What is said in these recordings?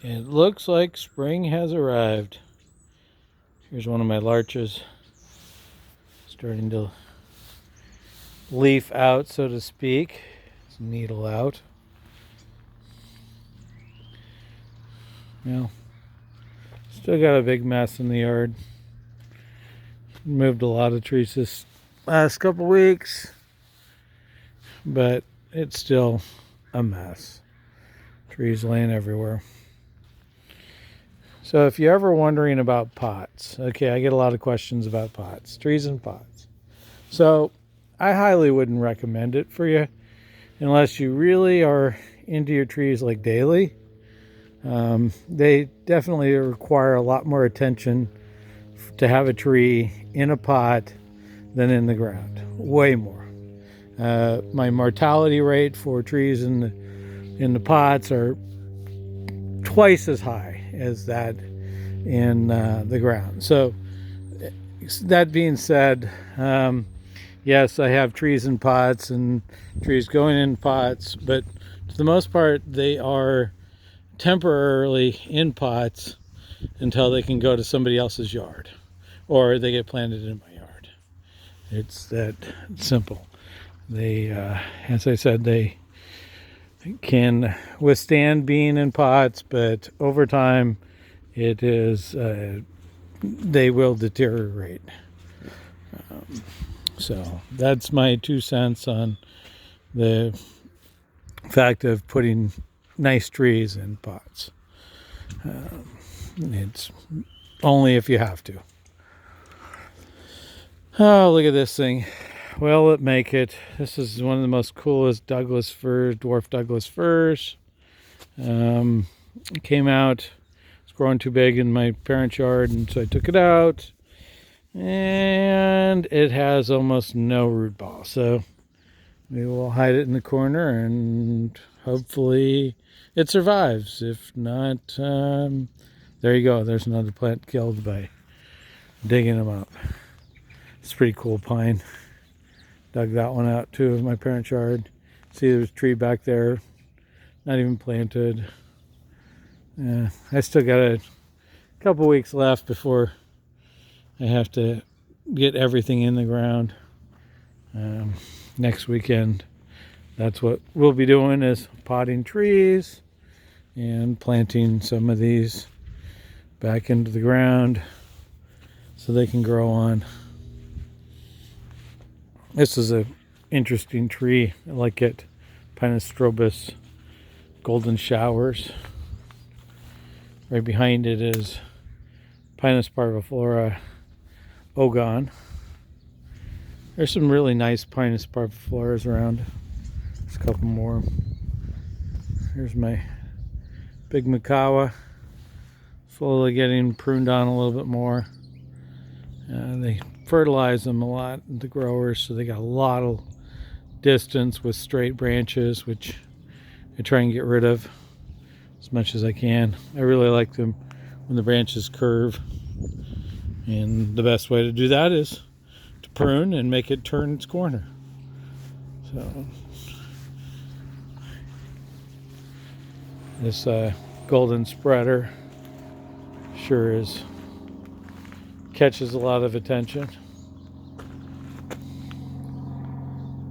It looks like spring has arrived. Here's one of my larches starting to leaf out, so to speak. It's needle out. Well, still got a big mess in the yard. Moved a lot of trees this last couple weeks, but it's still a mess. Trees laying everywhere. So if you're ever wondering about pots, okay, I get a lot of questions about pots, trees and pots. So I highly wouldn't recommend it for you unless you really are into your trees like daily. They definitely require a lot more attention to have a tree in a pot than in the ground. Way more. My mortality rate for trees in the pots are twice as high as that in the ground. So that being said, yes, I have trees in pots and trees going in pots, but for the most part, they are temporarily in pots until they can go to somebody else's yard or they get planted in my yard. It's that simple. They, as I said, they can withstand being in pots, but over time it is they will deteriorate. So that's my 2 cents on the fact of putting nice trees in pots. It's only if you have to. Oh, look at this thing. Will it make it? This is one of the most coolest Douglas firs, dwarf Douglas firs. It came out. It's growing too big in my parents' yard, and so I took it out. And it has almost no root ball. So we will hide it in the corner, and hopefully it survives. If not, there you go. There's another plant killed by digging them up. It's a pretty cool pine. Dug that one out too in my parents' yard. See, there's a tree back there, not even planted. I still got a couple weeks left before I have to get everything in the ground. Next weekend, that's what we'll be doing, is potting trees and planting some of these back into the ground so they can grow on. This is an interesting tree. I like it. Pinus strobus golden showers. Right behind it is Pinus parviflora ogon. There's some really nice Pinus parvifloras around. There's a couple more. Here's my big macawa. Slowly getting pruned on a little bit more. They fertilize them a lot, the growers, so they got a lot of distance with straight branches, which I try and get rid of as much as I can. I really like them when the branches curve, and the best way to do that is to prune and make it turn its corner. So this golden spreader sure is catches a lot of attention.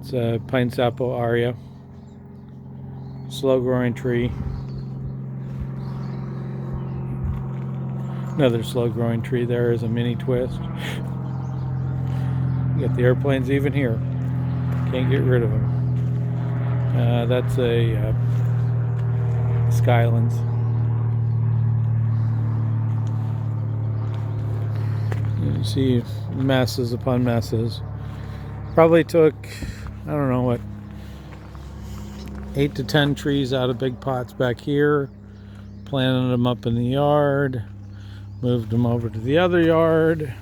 It's a pine sapo aria, slow growing tree. Another slow growing tree there is a mini twist. You got the airplanes even here. Can't get rid of them. That's a Skylands. You see masses upon masses. Probably took, I don't know what, 8 to 10 trees out of big pots back here, planted them up in the yard, moved them over to the other yard,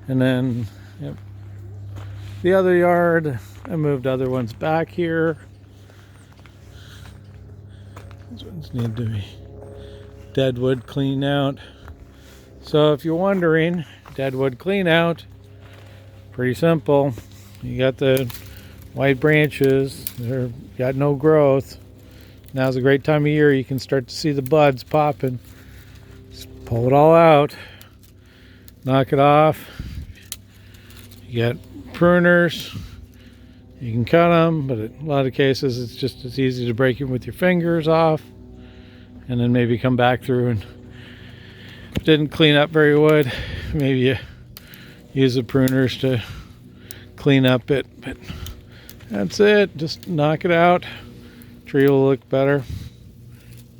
and then the other yard, I moved other ones back here. These ones need to be deadwood clean out. So if you're wondering, deadwood clean out, pretty simple. You got the white branches, they've got no growth. Now's a great time of year. You can start to see the buds popping. Just pull it all out. Knock it off. You got pruners. You can cut them, but in a lot of cases it's just as easy to break them with your fingers off. And then maybe come back through, and if it didn't clean up very good, maybe you use the pruners to clean up it. But that's it. Just knock it out. Tree will look better.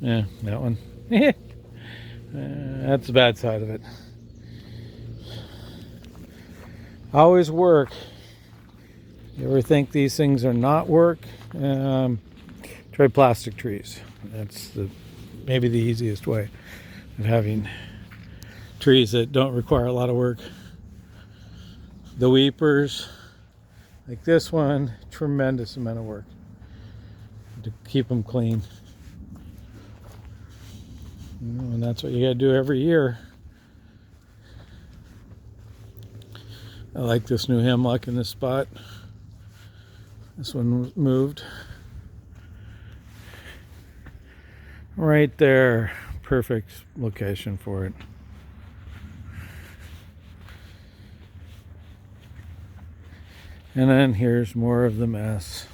Yeah, that one. That's the bad side of it. Always work. You ever think these things are not work? Try plastic trees. That's maybe the easiest way of having trees that don't require a lot of work. The weepers, like this one, tremendous amount of work to keep them clean. And that's what you gotta do every year. I like this new hemlock in this spot. This one was moved. Right there. Perfect location for it. And then here's more of the mess.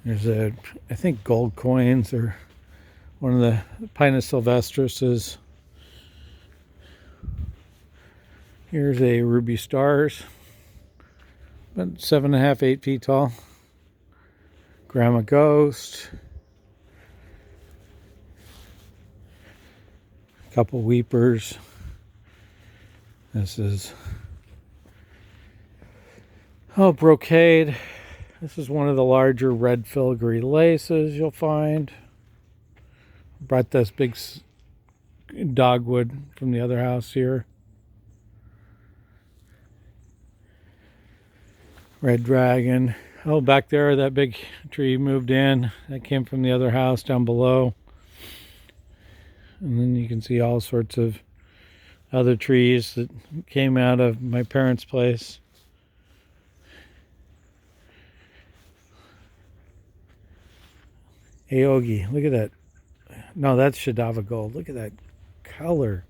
There's I think gold coins, or one of the Pinus sylvestris. Here's a ruby stars, about 7.5, 8 feet tall. Grandma ghost. A couple weepers. This is brocade. This is one of the larger red filigree laces you'll find. Brought this big dogwood from the other house here. Red dragon. Oh, back there, that big tree moved in. That came from the other house down below. And then you can see all sorts of other trees that came out of my parents' place. Aogi, look at that. No, that's Shadava gold. Look at that color.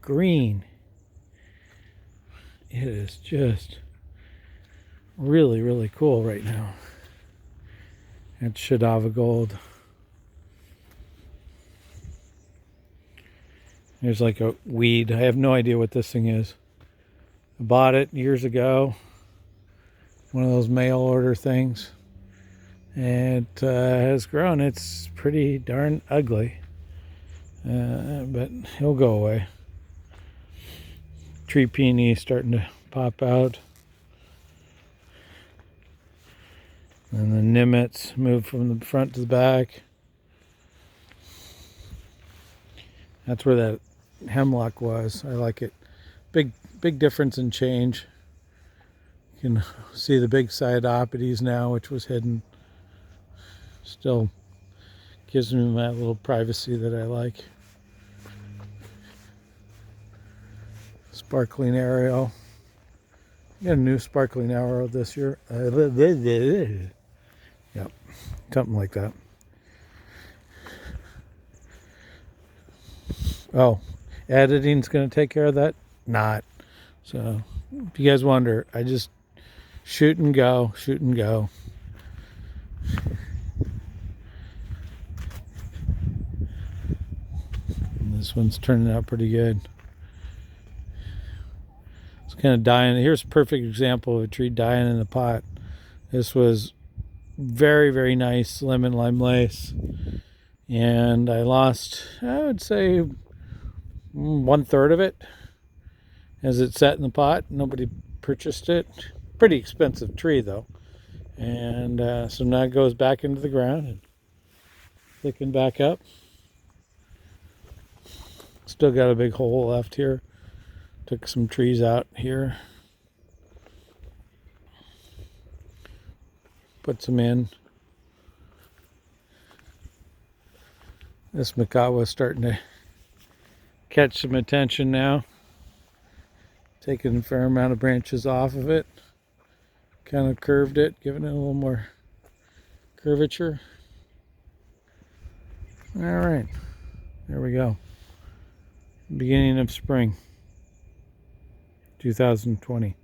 Green. It is just really, really cool right now. That's Shadava gold. There's like a weed. I have no idea what this thing is. I bought it years ago. One of those mail order things. And it has grown. It's pretty darn ugly. But it'll go away. Tree peony starting to pop out. And the nimmets move from the front to the back. That's where that hemlock was. I like it. Big difference in change. You can see the big Cyadopides now, which was hidden. Still gives me that little privacy that I like. Sparkling arrow. Got a new sparkling arrow this year. Yep, something like that. Oh, editing's going to take care of that? Not. So, if you guys wonder, I just shoot and go. And this one's turning out pretty good. It's kind of dying. Here's a perfect example of a tree dying in a pot. This was very, very nice lemon lime lace. And I lost, I would say, 1/3 of it as it sat in the pot. Nobody purchased it. Pretty expensive tree though. And so now it goes back into the ground and thicken back up. Still got a big hole left here. Took some trees out here. Put some in. This macawa is starting to catch some attention now. Taking a fair amount of branches off of it. Kind of curved it, giving it a little more curvature. All right, there we go. Beginning of spring 2020.